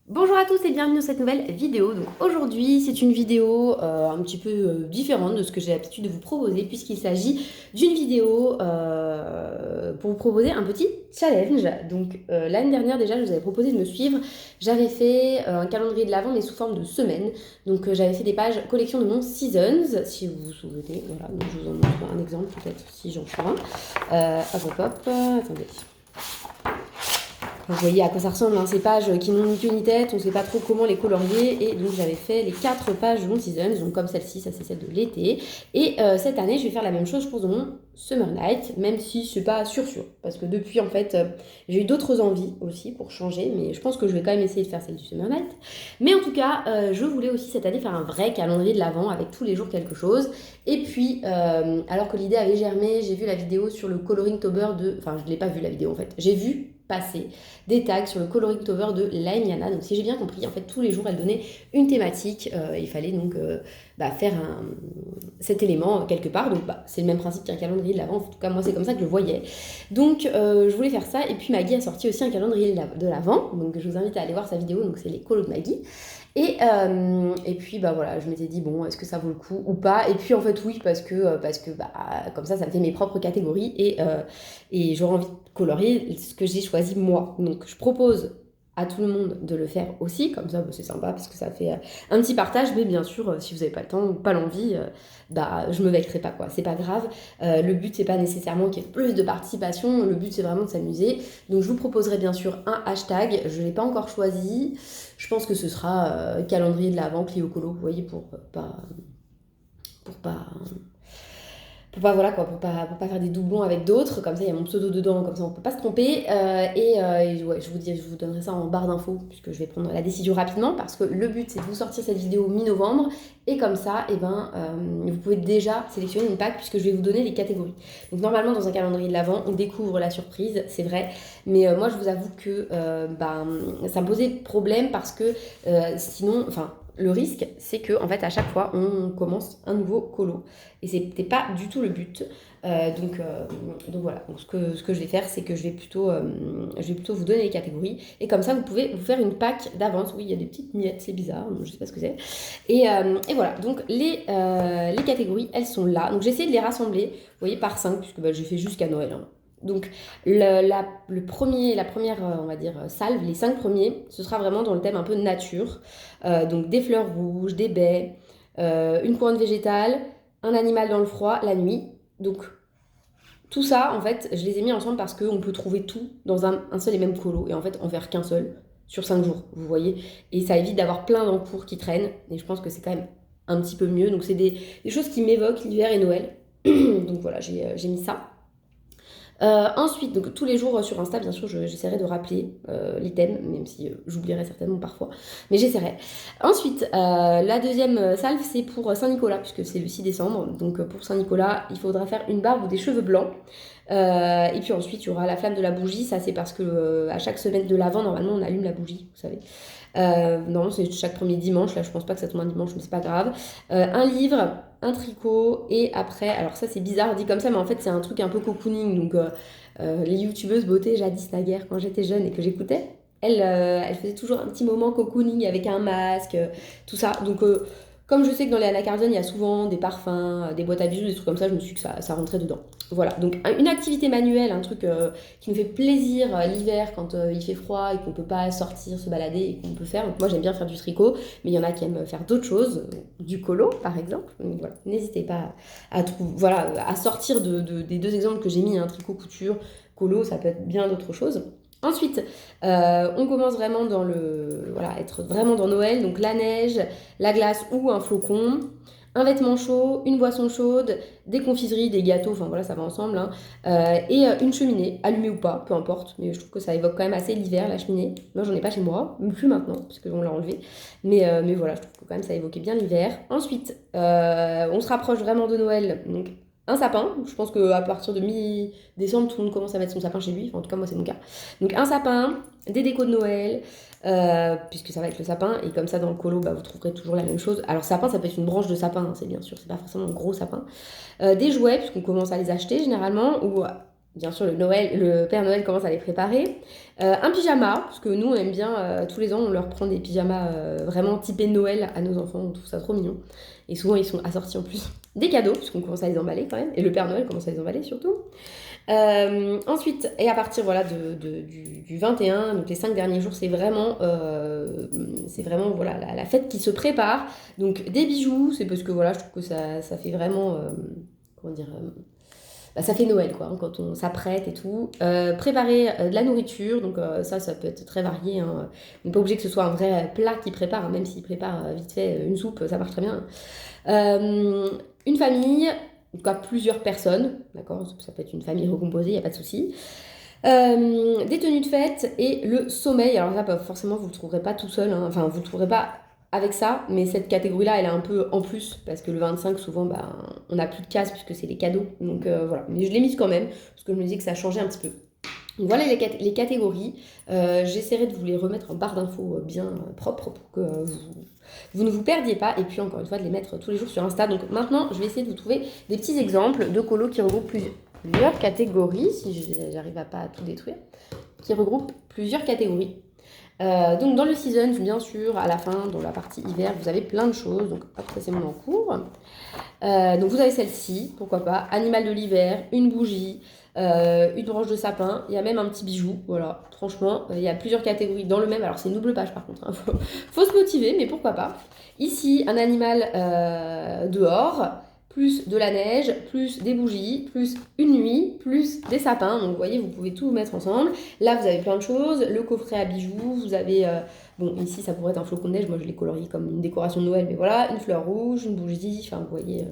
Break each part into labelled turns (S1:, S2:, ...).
S1: Bonjour à tous et bienvenue dans cette nouvelle vidéo. Donc aujourd'hui c'est une vidéo un petit peu différente de ce que j'ai l'habitude de vous proposer puisqu'il s'agit d'une vidéo pour vous proposer un petit challenge. Donc l'année dernière déjà je vous avais proposé de me suivre. J'avais fait un calendrier de l'Avent mais sous forme de semaine. Donc j'avais fait des pages collection de mon Seasons si vous vous souvenez. Voilà, donc je vous en montre un exemple peut-être si j'en trouve un. Attendez. Vous voyez à quoi ça ressemble, hein, ces pages qui n'ont ni queue ni tête, on ne sait pas trop comment les colorier. Et donc j'avais fait les 4 pages de mon Seasons, donc comme celle-ci, ça c'est celle de l'été. Et cette année, je vais faire la même chose, je pense, de mon Summer Night, même si c'est pas sûr. Parce que depuis, en fait, j'ai eu d'autres envies aussi pour changer, mais je pense que je vais quand même essayer de faire celle du Summer Night. Mais en tout cas, je voulais aussi cette année faire un vrai calendrier de l'Avent avec tous les jours quelque chose. Et puis, alors que l'idée avait germé, j'ai vu la vidéo sur le Coloringtober de... Enfin, je ne l'ai pas vu la vidéo en fait. J'ai vu passer des tags sur le Coloringtober de Laimiana. Donc si j'ai bien compris, en fait tous les jours elle donnait une thématique. Il fallait donc faire cet élément quelque part. Donc c'est le même principe qu'un calendrier de l'Avent. En tout cas moi c'est comme ça que je le voyais. Donc je voulais faire ça. Et puis Maggie a sorti aussi un calendrier de l'Avent. Donc je vous invite à aller voir sa vidéo. Donc c'est les colos de Maggie. Et puis voilà, je m'étais dit bon, est-ce que ça vaut le coup ou pas? Et puis en fait oui, parce que comme ça me fait mes propres catégories et j'aurais envie de colorier ce que j'ai choisi moi. Donc je propose à tout le monde de le faire aussi, comme ça c'est sympa parce que ça fait un petit partage, mais bien sûr si vous n'avez pas le temps ou pas l'envie, je me vexerai pas quoi, c'est pas grave. Le but c'est pas nécessairement qu'il y ait plus de participation, le but c'est vraiment de s'amuser. Donc je vous proposerai bien sûr un hashtag, je ne l'ai pas encore choisi. Je pense que ce sera calendrier de l'Avent Clio Colo, vous voyez, pour pas voilà quoi, pour pas faire des doublons avec d'autres. Comme ça, il y a mon pseudo dedans, comme ça on peut pas se tromper. Ouais, je vous donnerai ça en barre d'infos puisque je vais prendre la décision rapidement parce que le but c'est de vous sortir cette vidéo mi-novembre et comme ça, vous pouvez déjà sélectionner une pack puisque je vais vous donner les catégories. Donc normalement dans un calendrier de l'Avent, on découvre la surprise, c'est vrai, mais moi je vous avoue que ça me posait problème parce que sinon, enfin. Le risque, c'est que en fait, à chaque fois, on commence un nouveau colo. Et c'était pas du tout le but. Donc voilà. Donc ce que je vais faire, c'est que je vais plutôt vous donner les catégories. Et comme ça, vous pouvez vous faire une pack d'avance. Oui, il y a des petites miettes, c'est bizarre, je sais pas ce que c'est. Et voilà. Donc les catégories, elles sont là. Donc j'ai essayé de les rassembler, vous voyez, par 5, puisque j'ai fait jusqu'à Noël. Hein. Donc la première, on va dire, salve, les 5 premiers, ce sera vraiment dans le thème un peu nature. Donc des fleurs rouges, des baies, une couronne végétale, un animal dans le froid, la nuit. Donc tout ça, en fait, je les ai mis ensemble parce qu'on peut trouver tout dans un seul et même colo. Et en fait, en faire qu'un seul sur 5 jours, vous voyez. Et ça évite d'avoir plein d'encours qui traînent. Et je pense que c'est quand même un petit peu mieux. Donc c'est des choses qui m'évoquent l'hiver et Noël. Donc voilà, j'ai mis ça. Ensuite, donc tous les jours sur Insta, bien sûr, j'essaierai de rappeler les thèmes, même si j'oublierai certainement parfois, mais j'essaierai. Ensuite, la deuxième salve, c'est pour Saint-Nicolas, puisque c'est le 6 décembre. Donc pour Saint-Nicolas, il faudra faire une barbe ou des cheveux blancs. Et puis ensuite, il y aura la flamme de la bougie. Ça, c'est parce que à chaque semaine de l'Avent, normalement, on allume la bougie, vous savez. Normalement, c'est chaque premier dimanche. Là, je pense pas que ça tombe un dimanche, mais c'est pas grave. Un livre, un tricot, et après, alors ça, c'est bizarre dit comme ça, mais en fait, c'est un truc un peu cocooning. Donc, les youtubeuses beauté jadis naguère, quand j'étais jeune et que j'écoutais, elle faisait toujours un petit moment cocooning avec un masque, tout ça. Donc, comme je sais que dans les Anna Cardone, il y a souvent des parfums, des boîtes à bijoux, des trucs comme ça, je me suis dit que ça rentrait dedans. Voilà, donc une activité manuelle, un truc qui nous fait plaisir l'hiver quand il fait froid et qu'on peut pas sortir, se balader et qu'on peut faire. Donc moi j'aime bien faire du tricot, mais il y en a qui aiment faire d'autres choses, du colo par exemple. Donc voilà, n'hésitez pas à sortir des deux exemples que j'ai mis, tricot, couture, colo, ça peut être bien d'autres choses. Ensuite, on commence vraiment être vraiment dans Noël, donc la neige, la glace ou un flocon, un vêtement chaud, une boisson chaude, des confiseries, des gâteaux, enfin voilà, ça va ensemble, hein, et une cheminée, allumée ou pas, peu importe, mais je trouve que ça évoque quand même assez l'hiver, la cheminée. Moi, j'en ai pas chez moi, plus maintenant, parce qu'on l'a enlevé, mais voilà, je trouve que quand même ça évoquait bien l'hiver. Ensuite, on se rapproche vraiment de Noël, donc un sapin, je pense qu'à partir de mi-décembre, tout le monde commence à mettre son sapin chez lui, enfin, en tout cas moi c'est mon cas. Donc un sapin, des décos de Noël, puisque ça va être le sapin, et comme ça dans le colo, vous trouverez toujours la même chose. Alors sapin, ça peut être une branche de sapin, hein, c'est bien sûr, c'est pas forcément un gros sapin. Des jouets, puisqu'on commence à les acheter généralement, ou bien sûr, le Père Noël commence à les préparer. Un pyjama, parce que nous, on aime bien, tous les ans, on leur prend des pyjamas vraiment typés Noël à nos enfants, on trouve ça trop mignon. Et souvent, ils sont assortis en plus des cadeaux, puisqu'on commence à les emballer quand même, et le Père Noël commence à les emballer surtout. Ensuite, et à partir voilà, du 21, donc les 5 derniers jours, c'est vraiment voilà, la fête qui se prépare. Donc des bijoux, c'est parce que voilà, je trouve que ça fait vraiment, comment dire, bah, ça fait Noël quoi, hein, quand on s'apprête et tout. Préparer de la nourriture, donc ça peut être très varié. Hein. On n'est pas obligé que ce soit un vrai plat qu'il prépare, hein, même s'il prépare vite fait une soupe, ça marche très bien. Une famille, en tout cas plusieurs personnes, d'accord, ça peut être une famille recomposée, il n'y a pas de souci. Des tenues de fête et le sommeil. Alors ça, forcément, vous ne le trouverez pas tout seul, hein. Enfin, vous ne le trouverez pas avec ça, mais cette catégorie-là, elle est un peu en plus, parce que le 25, souvent, bah, on n'a plus de casse, puisque c'est les cadeaux. Donc voilà, mais je l'ai mise quand même, parce que je me disais que ça changeait un petit peu. Donc voilà les catégories. J'essaierai de vous les remettre en barre d'infos bien propre pour que vous ne vous perdiez pas. Et puis encore une fois, de les mettre tous les jours sur Insta. Donc maintenant, je vais essayer de vous trouver des petits exemples de colos qui regroupent plusieurs catégories, si j'arrive à pas tout détruire, qui regroupent plusieurs catégories. Donc dans le season, bien sûr, à la fin, dans la partie hiver, vous avez plein de choses. Donc hop, ça c'est mon en cours. Donc vous avez celle-ci, pourquoi pas, animal de l'hiver, une bougie, une branche de sapin, il y a même un petit bijou, voilà, franchement, il y a plusieurs catégories dans le même, alors c'est une double page par contre, hein, faut se motiver, mais pourquoi pas. Ici, un animal dehors, plus de la neige, plus des bougies, plus une nuit, plus des sapins, donc vous voyez, vous pouvez tout mettre ensemble. Là, vous avez plein de choses, le coffret à bijoux, vous avez... bon, ici, ça pourrait être un flocon de neige, moi je l'ai colorié comme une décoration de Noël, mais voilà, une fleur rouge, une bougie, enfin, vous voyez,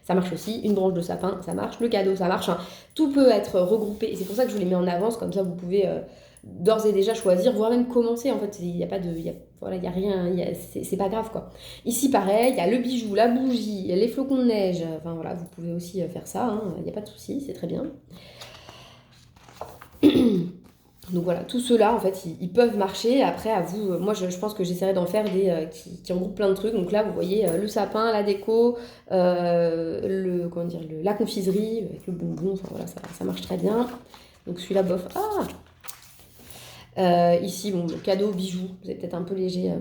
S1: ça marche aussi. Une branche de sapin, ça marche. Le cadeau, ça marche. Hein. Tout peut être regroupé, et c'est pour ça que je vous les mets en avance, comme ça vous pouvez d'ores et déjà choisir, voire même commencer, en fait, il n'y a pas de... voilà, il n'y a rien, c'est pas grave, quoi. Ici, pareil, il y a le bijou, la bougie, les flocons de neige, enfin voilà, vous pouvez aussi faire ça, hein, il n'y a pas de souci, c'est très bien. Donc voilà, tout ceux-là, en fait, ils peuvent marcher. Après, à vous, moi, je pense que j'essaierai d'en faire des qui regroupent plein de trucs. Donc là, vous voyez le sapin, la déco, comment dire, la confiserie avec le bonbon. Enfin voilà, ça marche très bien. Donc celui-là, bof. Ici, bon, le cadeau, bijoux, vous êtes peut-être un peu léger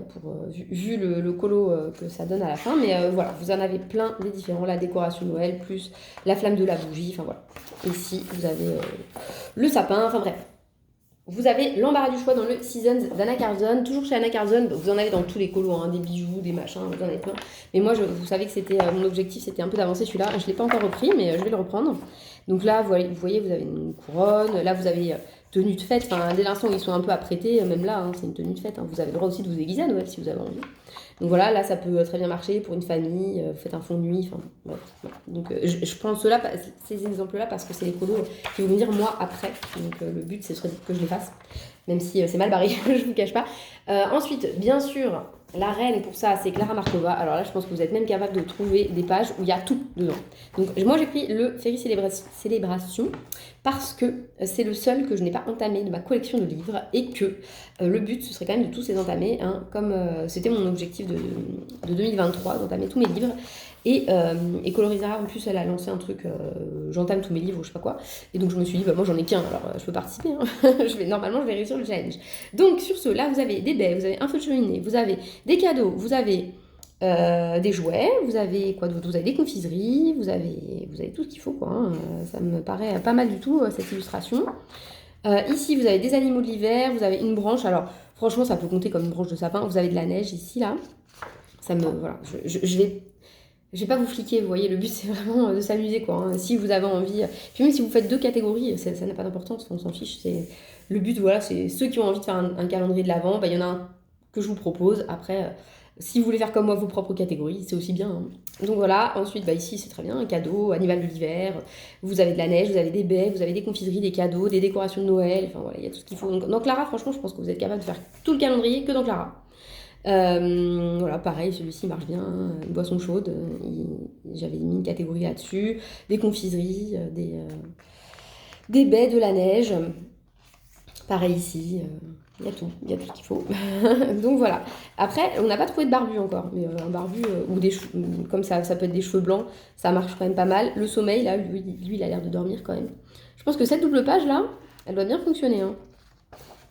S1: vu le colo que ça donne à la fin, mais voilà, vous en avez plein des différents, la décoration Noël, plus la flamme de la bougie, enfin voilà. Ici, vous avez le sapin, enfin bref. Vous avez l'embarras du choix dans le Seasons d'Anna Carlson. Toujours chez Anna Carlson, vous en avez dans tous les colos, hein, des bijoux, des machins, vous en avez plein. Mais moi, vous savez que c'était mon objectif, c'était un peu d'avancer celui-là. Je ne l'ai pas encore repris, mais je vais le reprendre. Donc là, vous voyez, vous avez une couronne. Là, vous avez tenue de fête. Enfin, dès l'instant où ils sont un peu apprêtés, même là, hein, c'est une tenue de fête. Hein. Vous avez le droit aussi de vous déguiser à Noël si vous avez envie. Donc voilà, là, ça peut très bien marcher pour une famille. Vous faites un fond de nuit. Enfin, bref, voilà. Donc je prends ces exemples-là parce que c'est les colos qui vont venir moi après. Donc le but, c'est que je les fasse. Même si c'est mal barré, je vous cache pas. Ensuite, bien sûr, la reine pour ça, c'est Clara Markova. Alors là, je pense que vous êtes même capable de trouver des pages où il y a tout dedans. Donc moi, j'ai pris le Fairy Célébration parce que c'est le seul que je n'ai pas entamé de ma collection de livres et que le but, ce serait quand même de tous les entamer, hein, comme c'était mon objectif de 2023, d'entamer tous mes livres. Et Colorisera, en plus, elle a lancé un truc, j'entame tous mes livres, ou je sais pas quoi. Et donc, je me suis dit, bah, moi, j'en ai qu'un, alors je peux participer. Hein. Normalement, je vais réussir le challenge. Donc, sur ce, là, vous avez des baies, vous avez un feu de cheminée, vous avez des cadeaux, vous avez des jouets, vous avez quoi d'autre? Vous avez des confiseries, vous avez tout ce qu'il faut, quoi. Hein. Ça me paraît pas mal du tout, cette illustration. Ici, vous avez des animaux de l'hiver, vous avez une branche. Alors, franchement, ça peut compter comme une branche de sapin. Vous avez de la neige ici, là. Ça me... Voilà, je vais pas vous fliquer, vous voyez, le but c'est vraiment de s'amuser quoi. Hein. Si vous avez envie, puis même si vous faites 2 catégories, ça n'a pas d'importance, on s'en fiche. Le but, voilà, c'est ceux qui ont envie de faire un calendrier de l'Avent, bah, y en a un que je vous propose. Après, si vous voulez faire comme moi vos propres catégories, c'est aussi bien. Hein. Donc voilà, ensuite, bah, ici c'est très bien, un cadeau, animal de l'hiver, vous avez de la neige, vous avez des baies, vous avez des confiseries, des cadeaux, des décorations de Noël, enfin voilà, il y a tout ce qu'il faut. Donc dans Clara, franchement, je pense que vous êtes capable de faire tout le calendrier que dans Clara. Voilà, pareil, celui-ci marche bien, hein, une boisson chaude, j'avais mis une catégorie là-dessus, des confiseries, des baies, de la neige, pareil ici, il y a tout ce qu'il faut. Donc voilà, après on n'a pas trouvé de barbu encore, mais un barbu ou des cheveux, comme ça peut être des cheveux blancs, ça marche quand même pas mal. Le sommeil là, lui il a l'air de dormir quand même. Je pense que cette double page là, elle doit bien fonctionner. Hein.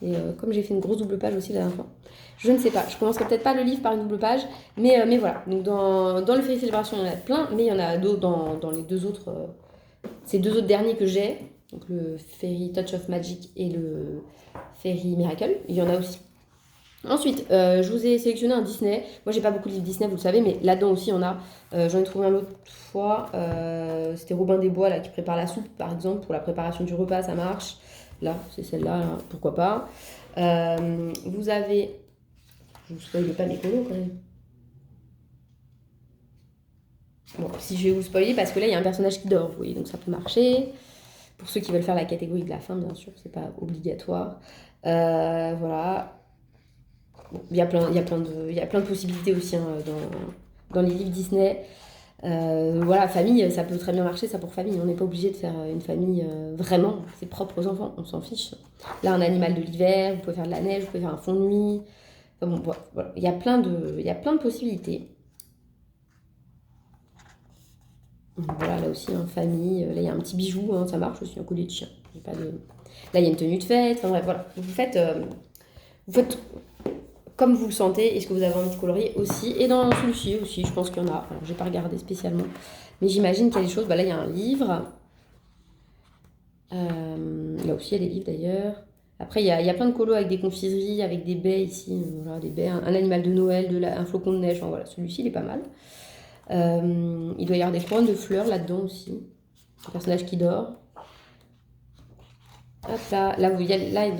S1: Et comme j'ai fait une grosse double page aussi la dernière fois, je ne sais pas. Je commencerai peut-être pas le livre par une double page, mais voilà. Donc dans le Fairy Célébration, il y en a plein, mais il y en a d'autres dans les deux autres. Ces deux autres derniers que j'ai, donc le Fairy Touch of Magic et le Fairy Miracle, il y en a aussi. Ensuite, je vous ai sélectionné un Disney. Moi, j'ai pas beaucoup de livres Disney, vous le savez, mais là-dedans aussi, il y en a. J'en ai trouvé un l'autre fois. C'était Robin des Bois là, qui prépare la soupe, par exemple, pour la préparation du repas, ça marche. Là, c'est celle-là, là, pourquoi pas. Vous avez... Je vous spoile pas mes colos quand même. Bon, si je vais vous spoiler, parce que là, il y a un personnage qui dort, vous voyez, donc ça peut marcher. Pour ceux qui veulent faire la catégorie de la fin, bien sûr, c'est pas obligatoire. Voilà. Bon, il y a plein de possibilités aussi hein, dans les livres Disney. Voilà, famille, ça peut très bien marcher, ça pour famille. On n'est pas obligé de faire une famille vraiment, ses propres enfants, on s'en fiche. Là, un animal de l'hiver, vous pouvez faire de la neige, vous pouvez faire un fond de nuit. Enfin, bon, voilà. Il y a plein de possibilités. Voilà, là aussi, hein, famille. Là, il y a un petit bijou, hein, ça marche aussi, un collier de chien. Pas de... Là, il y a une tenue de fête. Enfin bref, voilà. Vous faites comme vous le sentez et ce que vous avez envie de colorier aussi. Et dans celui-ci aussi, je pense qu'il y en a. Alors, j'ai pas regardé spécialement, mais j'imagine qu'il y a des choses. Bah, là, il y a un livre. Là aussi, il y a des livres d'ailleurs. Après, il y a plein de colos avec des confiseries, avec des baies ici. Voilà, des baies, un animal de Noël, un flocon de neige. Enfin, voilà, celui-ci, il est pas mal. Il doit y avoir des coins de fleurs là-dedans aussi. Un personnage qui dort. Hop là, là, là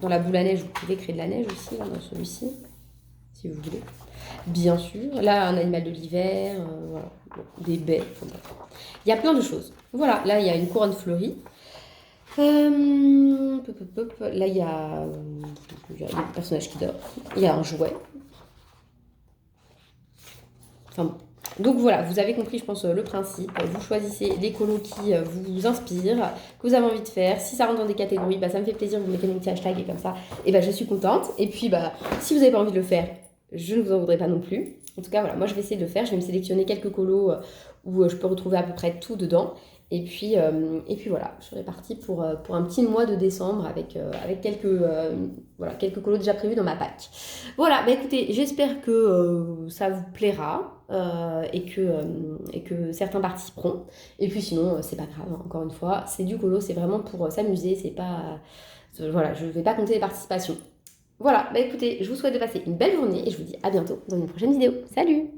S1: dans la boule à neige, vous pouvez créer de la neige aussi, là, dans celui-ci, si vous voulez. Bien sûr. Là, un animal de l'hiver, voilà. Bon, des baies. Enfin, il y a plein de choses. Voilà, là, il y a une couronne fleurie. Là, il y a un personnage qui dort. Il y a un jouet. Enfin bon. Donc voilà, vous avez compris, je pense, le principe. Vous choisissez les colos qui vous inspirent, que vous avez envie de faire. Si ça rentre dans des catégories, bah, ça me fait plaisir, vous mettez mon petit hashtag et comme ça, et bah, je suis contente. Et puis, bah, si vous n'avez pas envie de le faire, je ne vous en voudrais pas non plus. En tout cas, voilà, moi, je vais essayer de le faire. Je vais me sélectionner quelques colos où je peux retrouver à peu près tout dedans. Et puis voilà, je serai partie pour un petit mois de décembre avec quelques colos déjà prévus dans ma pack. Voilà, bah écoutez, j'espère que ça vous plaira et que certains participeront. Et puis sinon, c'est pas grave, hein, encore une fois, c'est du colo, c'est vraiment pour s'amuser, c'est pas... voilà, je vais pas compter les participations. Voilà, bah écoutez, je vous souhaite de passer une belle journée et je vous dis à bientôt dans une prochaine vidéo. Salut!